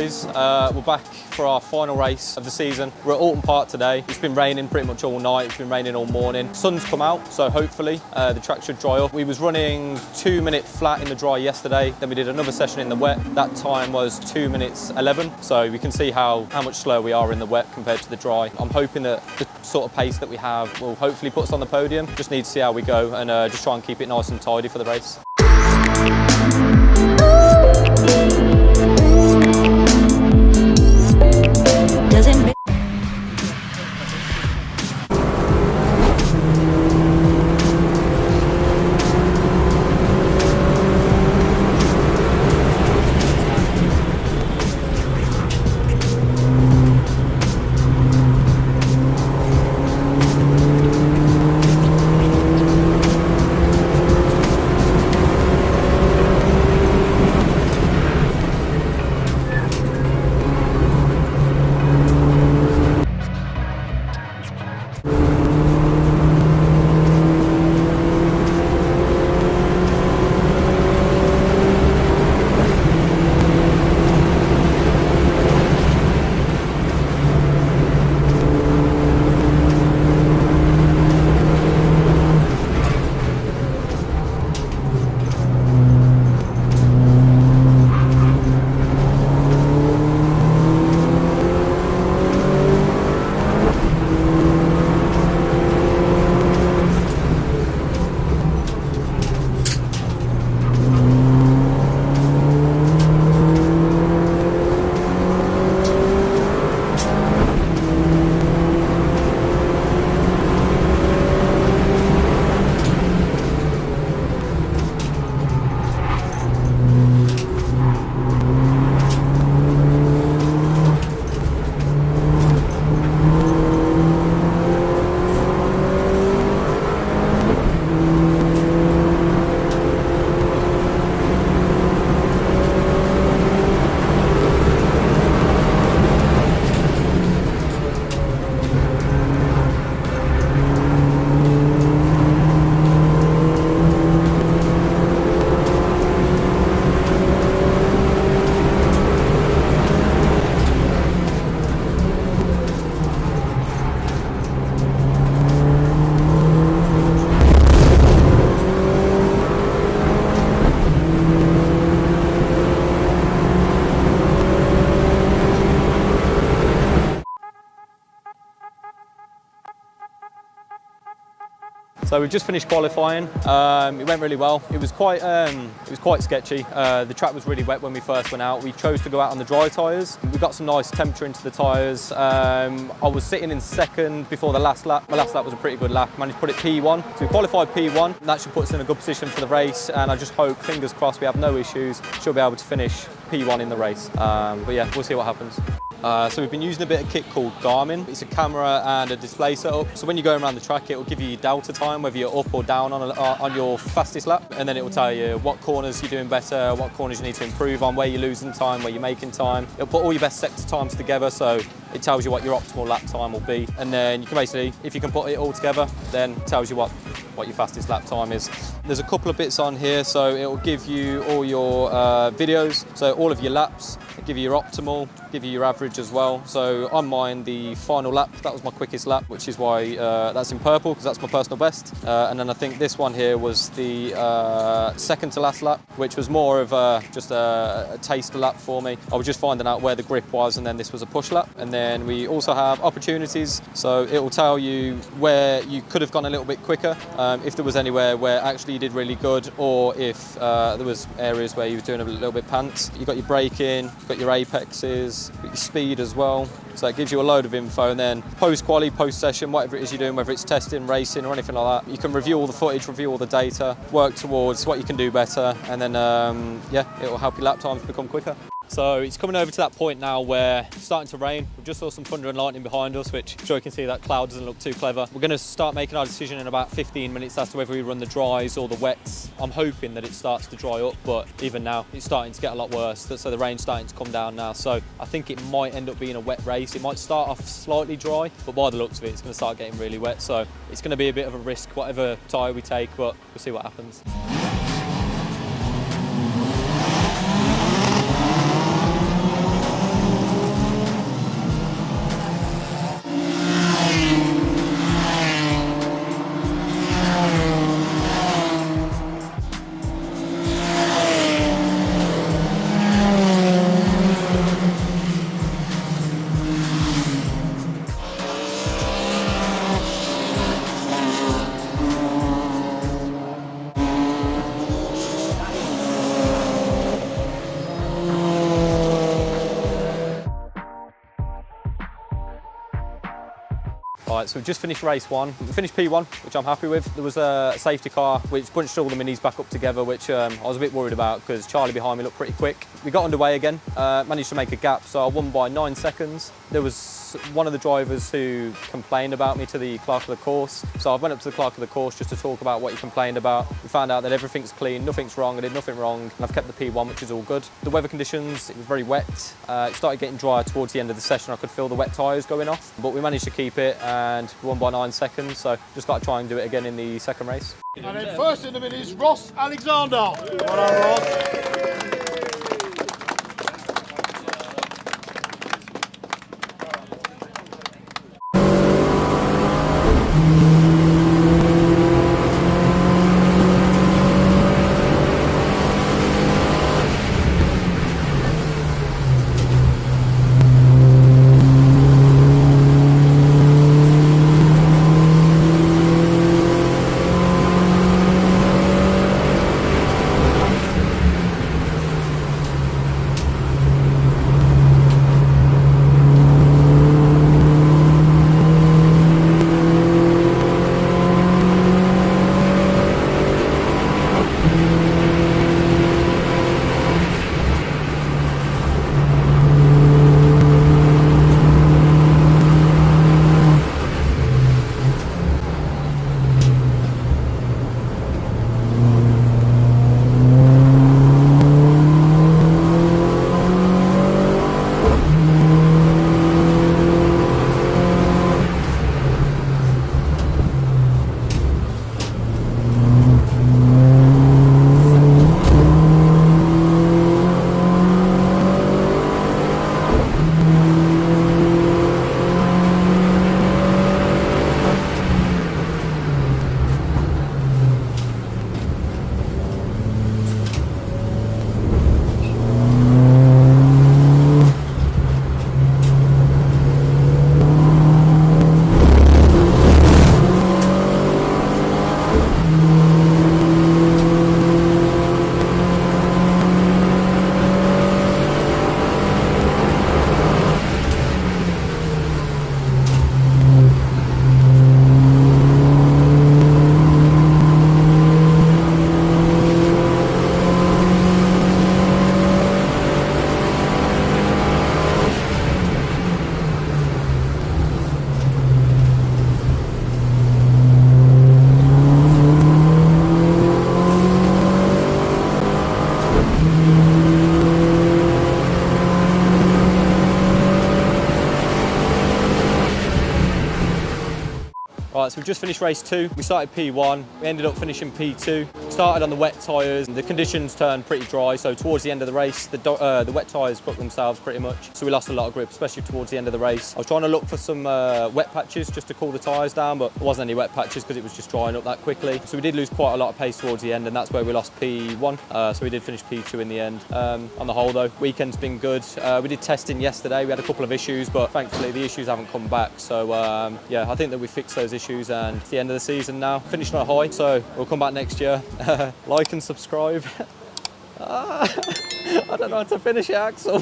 boys, we're back for our final race of the season. We're at Oulton Park today. It's been raining pretty much all night, it's been raining all morning. Sun's come out, so hopefully the track should dry up. We was running 2 minute flat in the dry yesterday, then we did another session in the wet. That time was 2 minutes 11, so we can see how much slower we are in the wet compared to the dry. I'm hoping that the sort of pace that we have will hopefully put us on the podium. Just need to see how we go and just try and keep it nice and tidy for the race. So we've just finished qualifying. It went really well. It was quite sketchy. The track was really wet when we first went out. We chose to go out on the dry tyres. We got some nice temperature into the tyres. I was sitting in second before the last lap. My last lap was a pretty good lap. Managed to put it P1. So we qualified P1. That should put us in a good position for the race. And I just hope, fingers crossed, we have no issues. Should be able to finish P1 in the race. But yeah, we'll see what happens. So we've been using a bit of kit called Garmin. It's a camera and a display setup. So when you're going around the track, it will give you your delta time, whether you're up or down on your fastest lap. And then it will tell you what corners you're doing better, what corners you need to improve on, where you're losing time, where you're making time. It'll put all your best sector times together, so it tells you what your optimal lap time will be. And then you can basically, if you can put it all together, then it tells you what your fastest lap time is. There's a couple of bits on here, so it will give you all your videos, so all of your laps. It'll give you your optimal, give you your average as well. So on mine, the final lap, that was my quickest lap, which is why that's in purple, because that's my personal best. And then I think this one here was the second to last lap, which was more of just a taster lap for me. I was just finding out where the grip was, and then this was a push lap. And then we also have opportunities, so it will tell you where you could have gone a little bit quicker, if there was anywhere where actually you did really good, or if there was areas where you were doing a little bit pants. You've got your braking, you've got your apexes, you've got your speed as well. So it gives you a load of info, and then post-quali, post-session, whatever it is you're doing, whether it's testing, racing or anything like that, you can review all the footage, review all the data, work towards what you can do better, and then yeah, it will help your lap times become quicker. So it's coming over to that point now where it's starting to rain. We just saw some thunder and lightning behind us, which I'm sure you can see that cloud doesn't look too clever. We're going to start making our decision in about 15 minutes as to whether we run the dries or the wets. I'm hoping that it starts to dry up, but even now it's starting to get a lot worse. So the rain's starting to come down now. So I think it might end up being a wet race. It might start off slightly dry, but by the looks of it, it's going to start getting really wet. So it's going to be a bit of a risk, whatever tyre we take, but we'll see what happens. Right, so we've just finished race one. We finished P1, which I'm happy with. There was a safety car which bunched all the minis back up together, which I was a bit worried about because Charlie behind me looked pretty quick. We got underway again, managed to make a gap, so I won by 9 seconds. There was one of the drivers who complained about me to the clerk of the course. So I went up to the clerk of the course just to talk about what he complained about. We found out that everything's clean, nothing's wrong, I did nothing wrong, and I've kept the P1, which is all good. The weather conditions, it was very wet. It started getting drier towards the end of the session. I could feel the wet tyres going off, but we managed to keep it and won by 9 seconds. So just got to try and do it again in the second race. And then first in the minute is Ross Alexander. Well done, Ross. Right, so we've just finished race 2. We started P1, we ended up finishing P2. Started on the wet tyres, the conditions turned pretty dry, so towards the end of the race, the wet tyres cooked themselves pretty much. So we lost a lot of grip, especially towards the end of the race. I was trying to look for some wet patches just to cool the tyres down, but there wasn't any wet patches because it was just drying up that quickly. So we did lose quite a lot of pace towards the end, and that's where we lost P1. So we did finish P2 in the end. On the whole though, weekend's been good. We did testing yesterday, we had a couple of issues, but thankfully the issues haven't come back. So yeah, I think that we fixed those issues and it's the end of the season now. Finished on a high, so we'll come back next year. Like and subscribe. I don't know how to finish it, Axel.